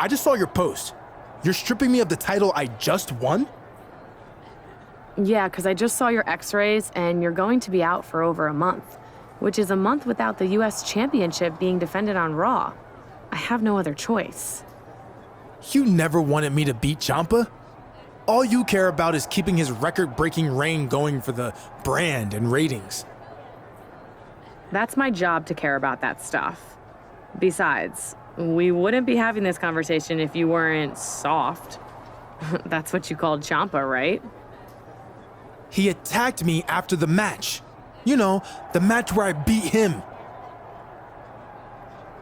I just saw your post. You're stripping me of the title I just won? Yeah, because I just saw your x-rays and you're going to be out for over a month, which is a month without the US Championship being defended on Raw. I have no other choice. You never wanted me to beat Ciampa? All you care about is keeping his record-breaking reign going for the brand and ratings. That's my job to care about that stuff. Besides, we wouldn't be having this conversation if you weren't soft. That's what you called Ciampa, right? He attacked me after the match. You know, the match where I beat him.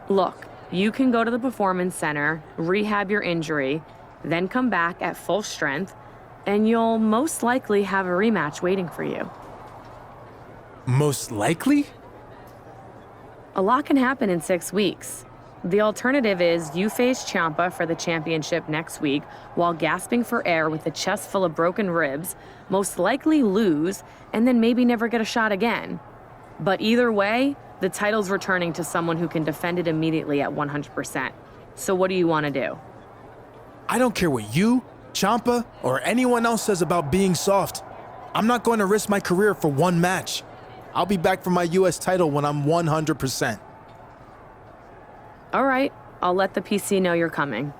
Look, you can go to the Performance Center, rehab your injury, then come back at full strength, and you'll most likely have a rematch waiting for you. Most likely? A lot can happen in 6 weeks. The alternative is you face Ciampa for the championship next week while gasping for air with a chest full of broken ribs, most likely lose, and then maybe never get a shot again. But either way, the title's returning to someone who can defend it immediately at 100%. So what do you want to do? I don't care what you, Ciampa, or anyone else says about being soft. I'm not going to risk my career for one match. I'll be back for my US title when I'm 100%. All right, I'll let the PC know you're coming.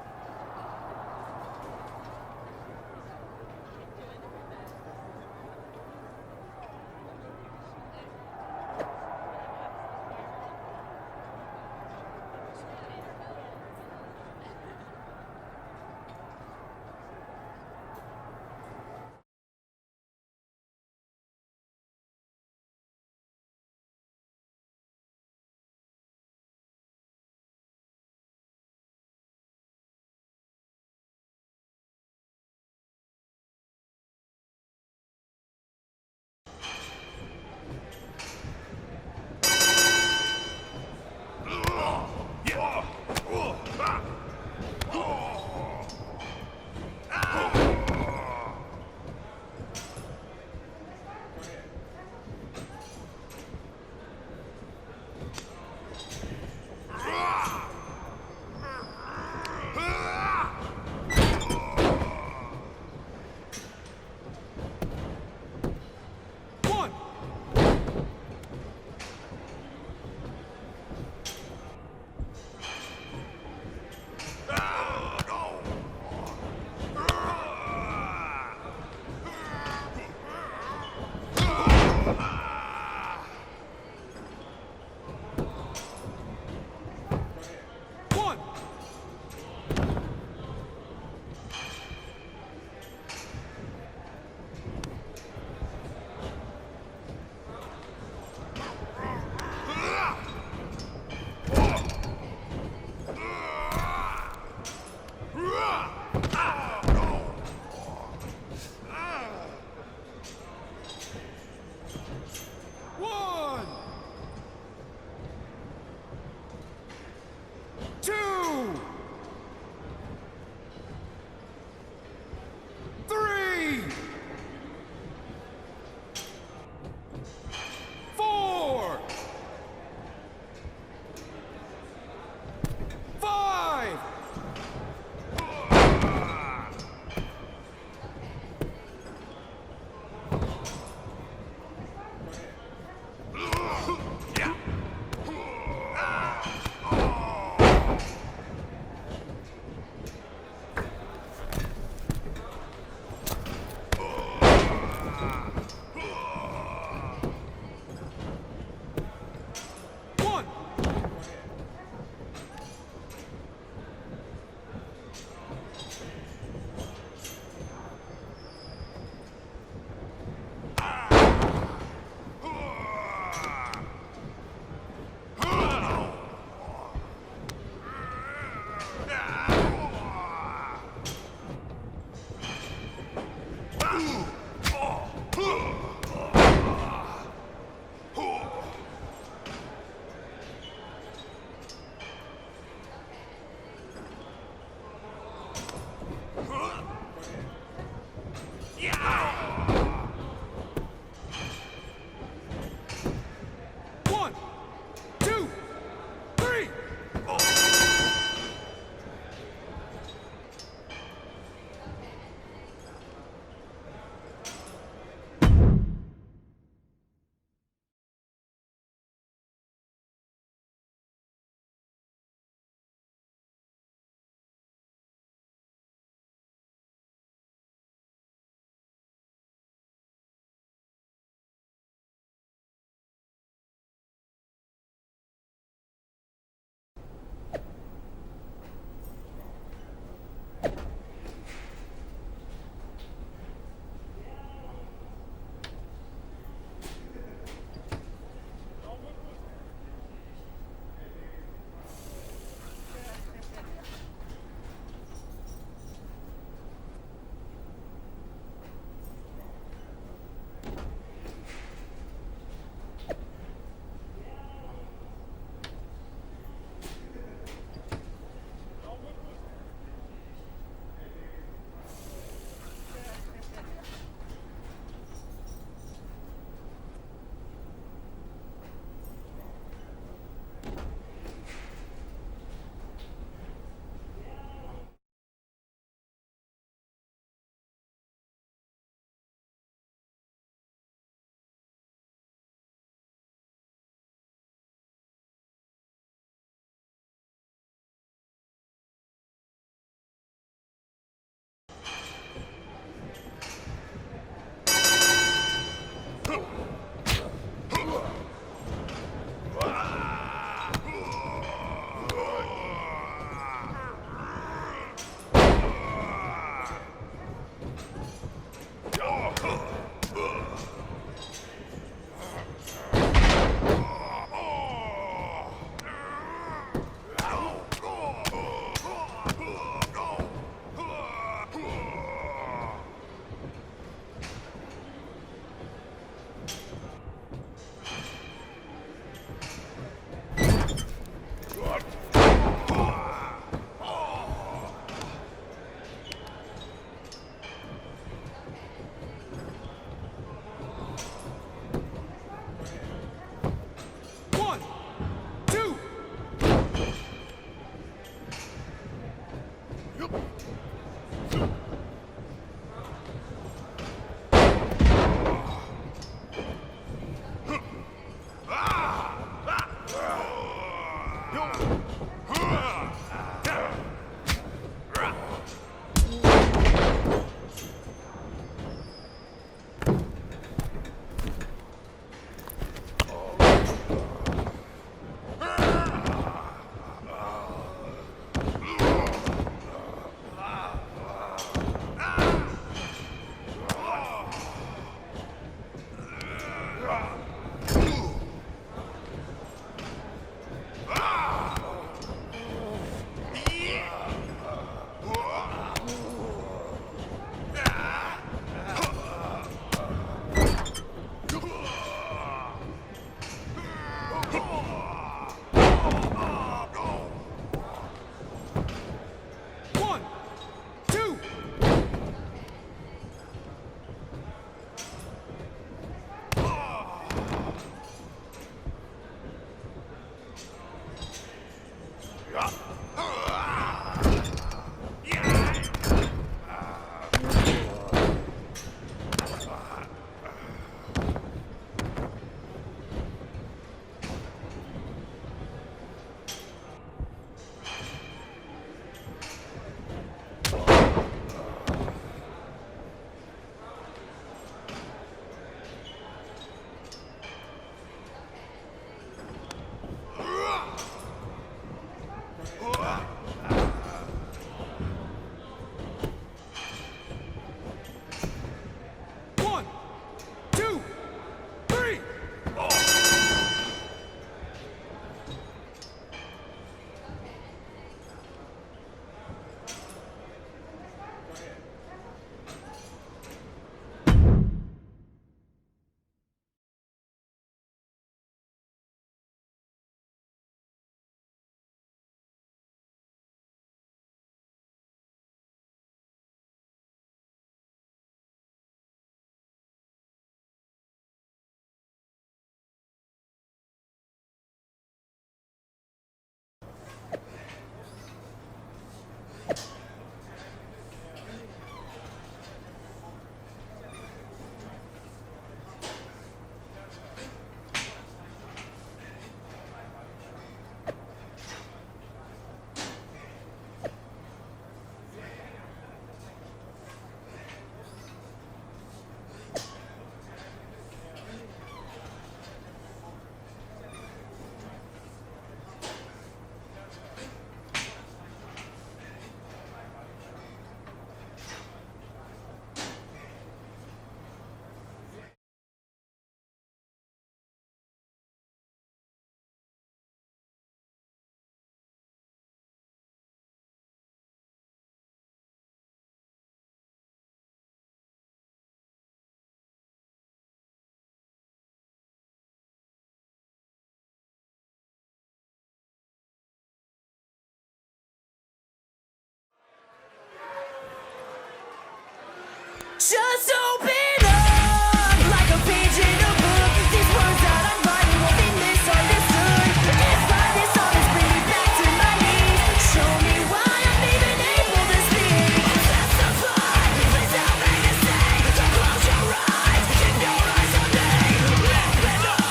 Just open up like a page in a book. These words that I'm writing won't be misunderstood. If I dishonest, bring me back to my knees. Show me why I'm even able to speak. Testify without me to say. So close your eyes, keep your eyes on me. Open up,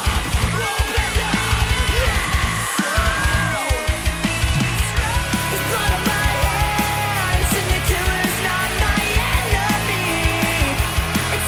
open up. It's blood on my hands, and the killer's not my enemy. It's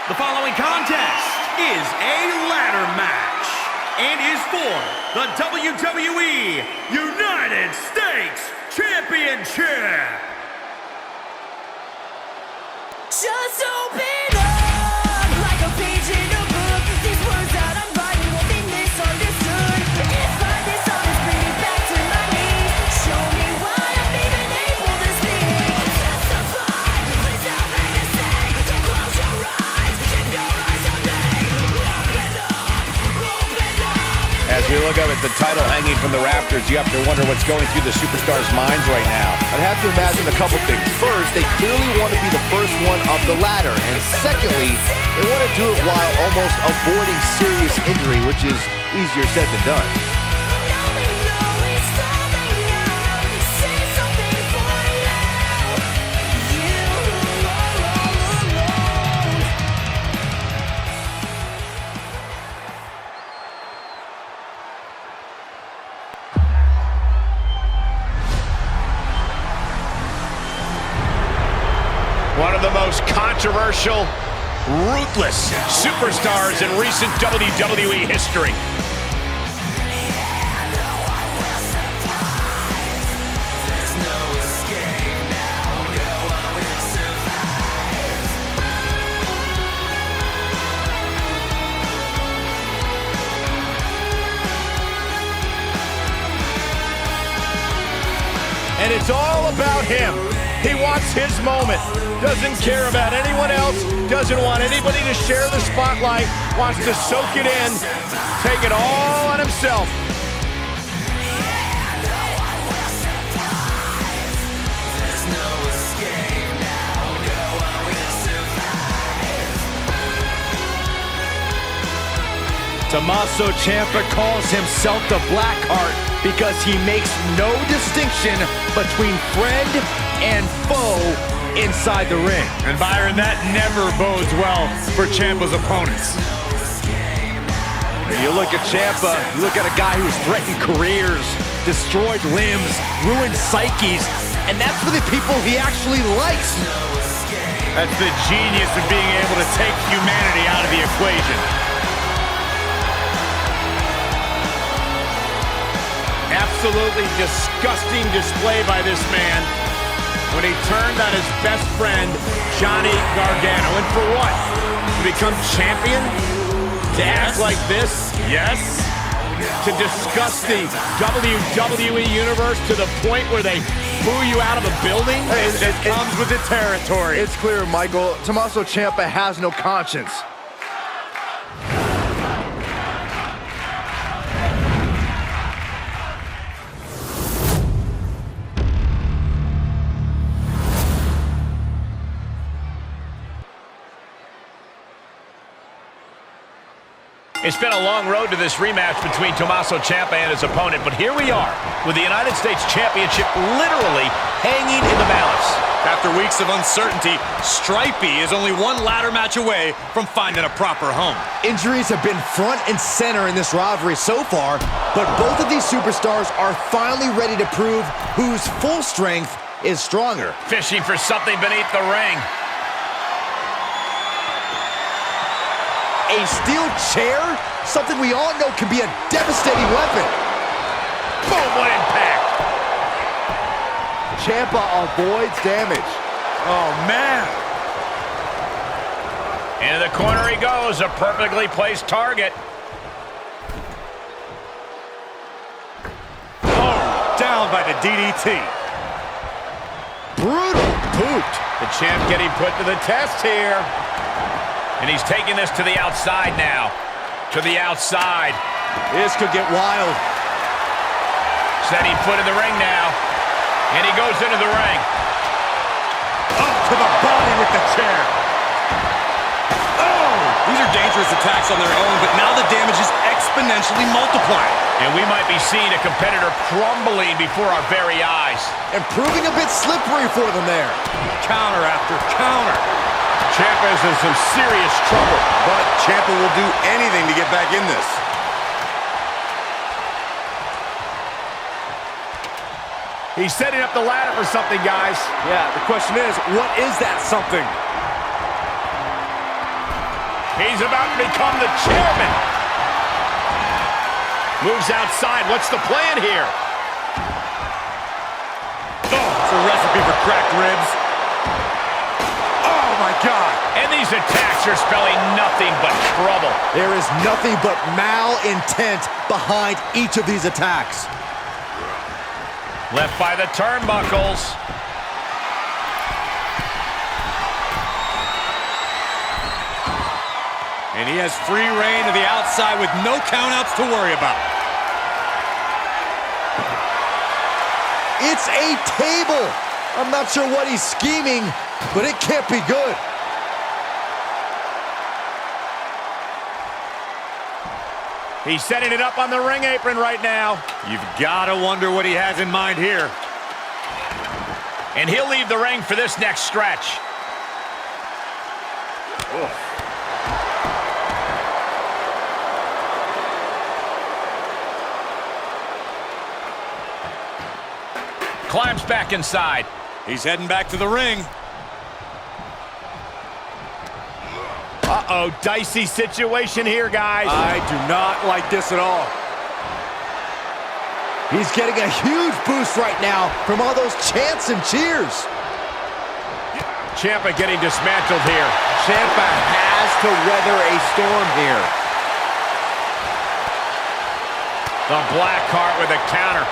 The following contest is a ladder match and is for the WWE United States Championship. Just open up like a page in a book. These words that I'm writing won't be misunderstood. If I dishonest, bring me back to my knees. Show me why I'm even able to speak. Testify, please don't make a mistake. Don't close your eyes, keep your eyes on me. Open up. As we look up at the title hanging from the rafters, you have to wonder what's going through the superstars' minds right now. I'd have to imagine a couple things. First, they clearly want to be the first one up the ladder. And secondly, they want to do it while almost avoiding serious injury, which is easier said than done. One of the most controversial, ruthless superstars in recent WWE history. And it's all about him. He wants his moment. Doesn't care about anyone else. Doesn't want anybody to share the spotlight. Wants to soak it in. Take it all on himself. Tommaso Ciampa calls himself the Blackheart because he makes no distinction between friend and foe inside the ring. And Byron, that never bodes well for Ciampa's opponents. You look at Ciampa, you look at a guy who's threatened careers, destroyed limbs, ruined psyches, and that's for the people he actually likes. That's the genius of being able to take humanity out of the equation. Absolutely disgusting display by this man when he turned on his best friend, Johnny Gargano. And for what? To become champion? To act like this? Yes. To discuss the WWE Universe to the point where they boo you out of a building? It comes with the territory. It's clear, Michael, Tommaso Ciampa has no conscience. It's been a long road to this rematch between Tommaso Ciampa and his opponent, but here we are with the United States Championship literally hanging in the balance. After weeks of uncertainty, Stripey is only one ladder match away from finding a proper home. Injuries have been front and center in this rivalry so far, but both of these superstars are finally ready to prove whose full strength is stronger. Fishing for something beneath the ring. A steel chair? Something we all know can be a devastating weapon. Boom, what impact! Ciampa avoids damage. Oh, man. Into the corner he goes, a perfectly placed target. Oh, down by the DDT. Brutal boot. The champ getting put to the test here. And he's taking this to the outside now. To the outside. This could get wild. Steady foot in the ring now. And he goes into the ring. Up to the body with the chair. Oh! These are dangerous attacks on their own, but now the damage is exponentially multiplying. And we might be seeing a competitor crumbling before our very eyes. And proving a bit slippery for them there. Counter after counter. Ciampa's in some serious trouble. But Ciampa will do anything to get back in this. He's setting up the ladder for something, guys. Yeah, the question is, what is that something? He's about to become the chairman. Moves outside. What's the plan here? Oh, it's a recipe for cracked ribs. Oh, my God. And these attacks are spelling nothing but trouble. There is nothing but malintent behind each of these attacks. Left by the turnbuckles. And he has free reign to the outside with no countouts to worry about. It's a table. I'm not sure what he's scheming, but it can't be good. He's setting it up on the ring apron right now. You've got to wonder what he has in mind here. And he'll leave the ring for this next stretch. Climbs back inside. He's heading back to the ring. Uh-oh, dicey situation here, guys. I do not like this at all. He's getting a huge boost right now from all those chants and cheers. Ciampa getting dismantled here. Ciampa has to weather a storm here. The black heart with a counter.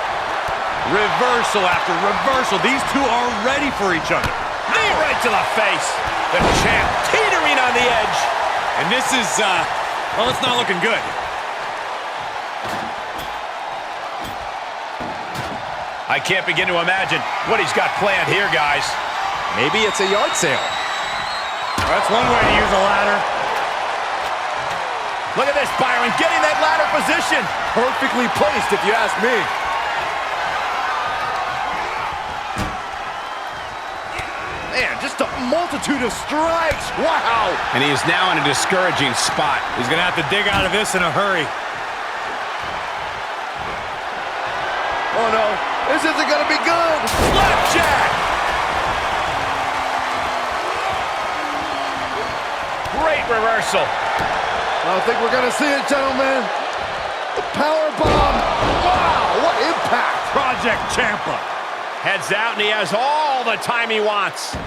Reversal after reversal. These two are ready for each other. Knee right to the face. The champ teetering on the edge. And this is, well, it's not looking good. I can't begin to imagine what he's got planned here, guys. Maybe it's a yard sale. Well, that's one way to use a ladder. Look at this, Byron, getting that ladder position. Perfectly placed, if you ask me. Man, just a multitude of strikes. Wow. And he is now in a discouraging spot. He's going to have to dig out of this in a hurry. Oh, no. This isn't going to be good. Slapjack! Great reversal. I don't think we're going to see it, gentlemen. The power bomb. Wow, what impact. Project Ciampa. Heads out, and he has all the time he wants.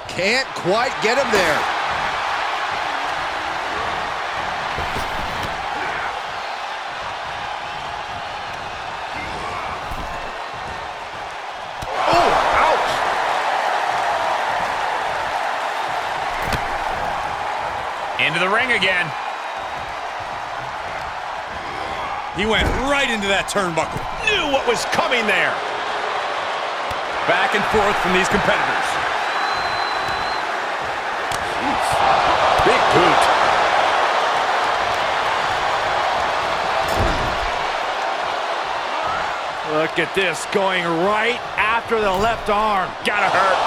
Can't quite get him there. Oh, ouch! Into the ring again. He went right into that turnbuckle. Knew what was coming there. Back and forth from these competitors. Big boot. Look at this, going right after the left arm. Gotta hurt.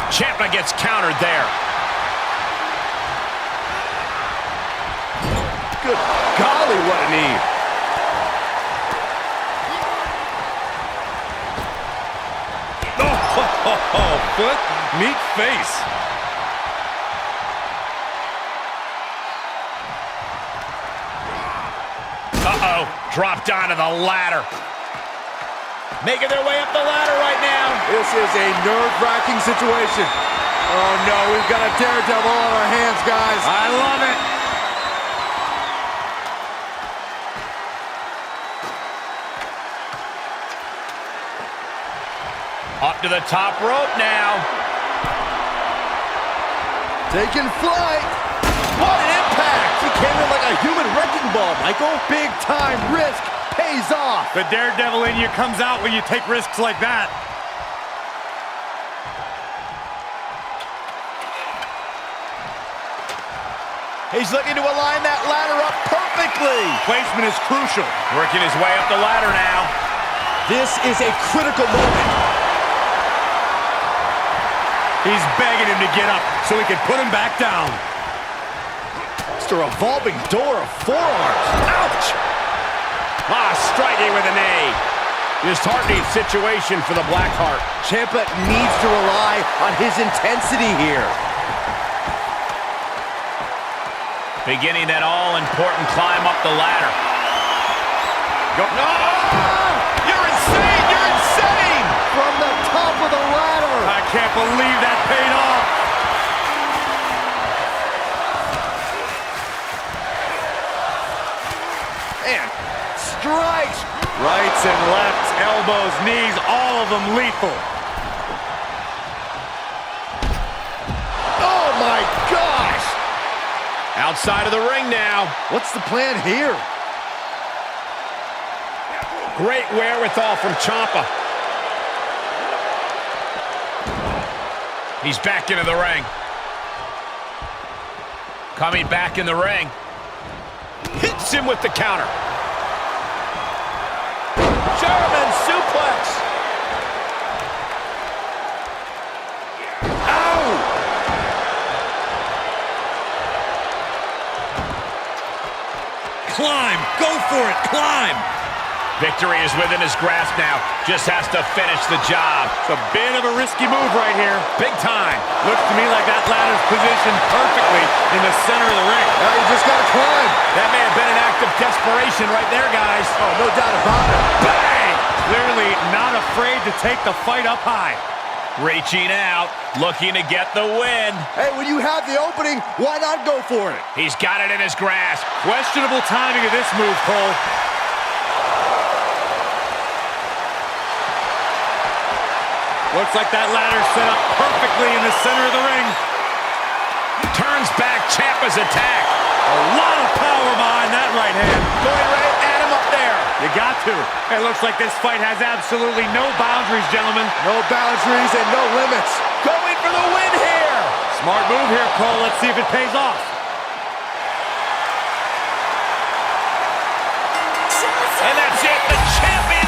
Ciampa gets countered there. Good golly, what a knee. Oh, foot, meet face. Uh-oh, dropped onto the ladder. Making their way up the ladder right now. This is a nerve-wracking situation. Oh, no, we've got a daredevil on our hands, guys. I love it. Up to the top rope now. Taking flight. What an impact. He came in like a human wrecking ball, Michael. Big time risk pays off. The daredevil in you comes out when you take risks like that. He's looking to align that ladder up perfectly. Placement is crucial. Working his way up the ladder now. This is a critical moment. He's begging him to get up so he can put him back down. It's a revolving door of forearms. Ouch! Ah, striking with a knee. Disheartening situation for the Blackheart. Ciampa needs to rely on his intensity here. Beginning that all-important climb up the ladder. Go. No! You're insane! You're insane! From the top of the ladder. I can't believe that paid off. And strikes. Rights and lefts, elbows, knees, all of them lethal. Oh my gosh! Outside of the ring now. What's the plan here? Great wherewithal from Ciampa. He's back into the ring. Coming back in the ring. Hits him with the counter. German suplex. Ow! Climb. Go for it. Climb. Victory is within his grasp now. Just has to finish the job. It's a bit of a risky move right here. Big time. Looks to me like that ladder's positioned perfectly in the center of the ring. Now you just gotta climb. That may have been an act of desperation right there, guys. Oh, no doubt about it. Bang! Clearly not afraid to take the fight up high. Reaching out, looking to get the win. Hey, when you have the opening, why not go for it? He's got it in his grasp. Questionable timing of this move, Cole. Looks like that ladder set up perfectly in the center of the ring. Turns back Ciampa's attack. A lot of power behind that right hand. Going right at him up there. You got to. It looks like this fight has absolutely no boundaries, gentlemen. No boundaries and no limits. Going for the win here. Smart move here, Cole. Let's see if it pays off. And that's it. The champion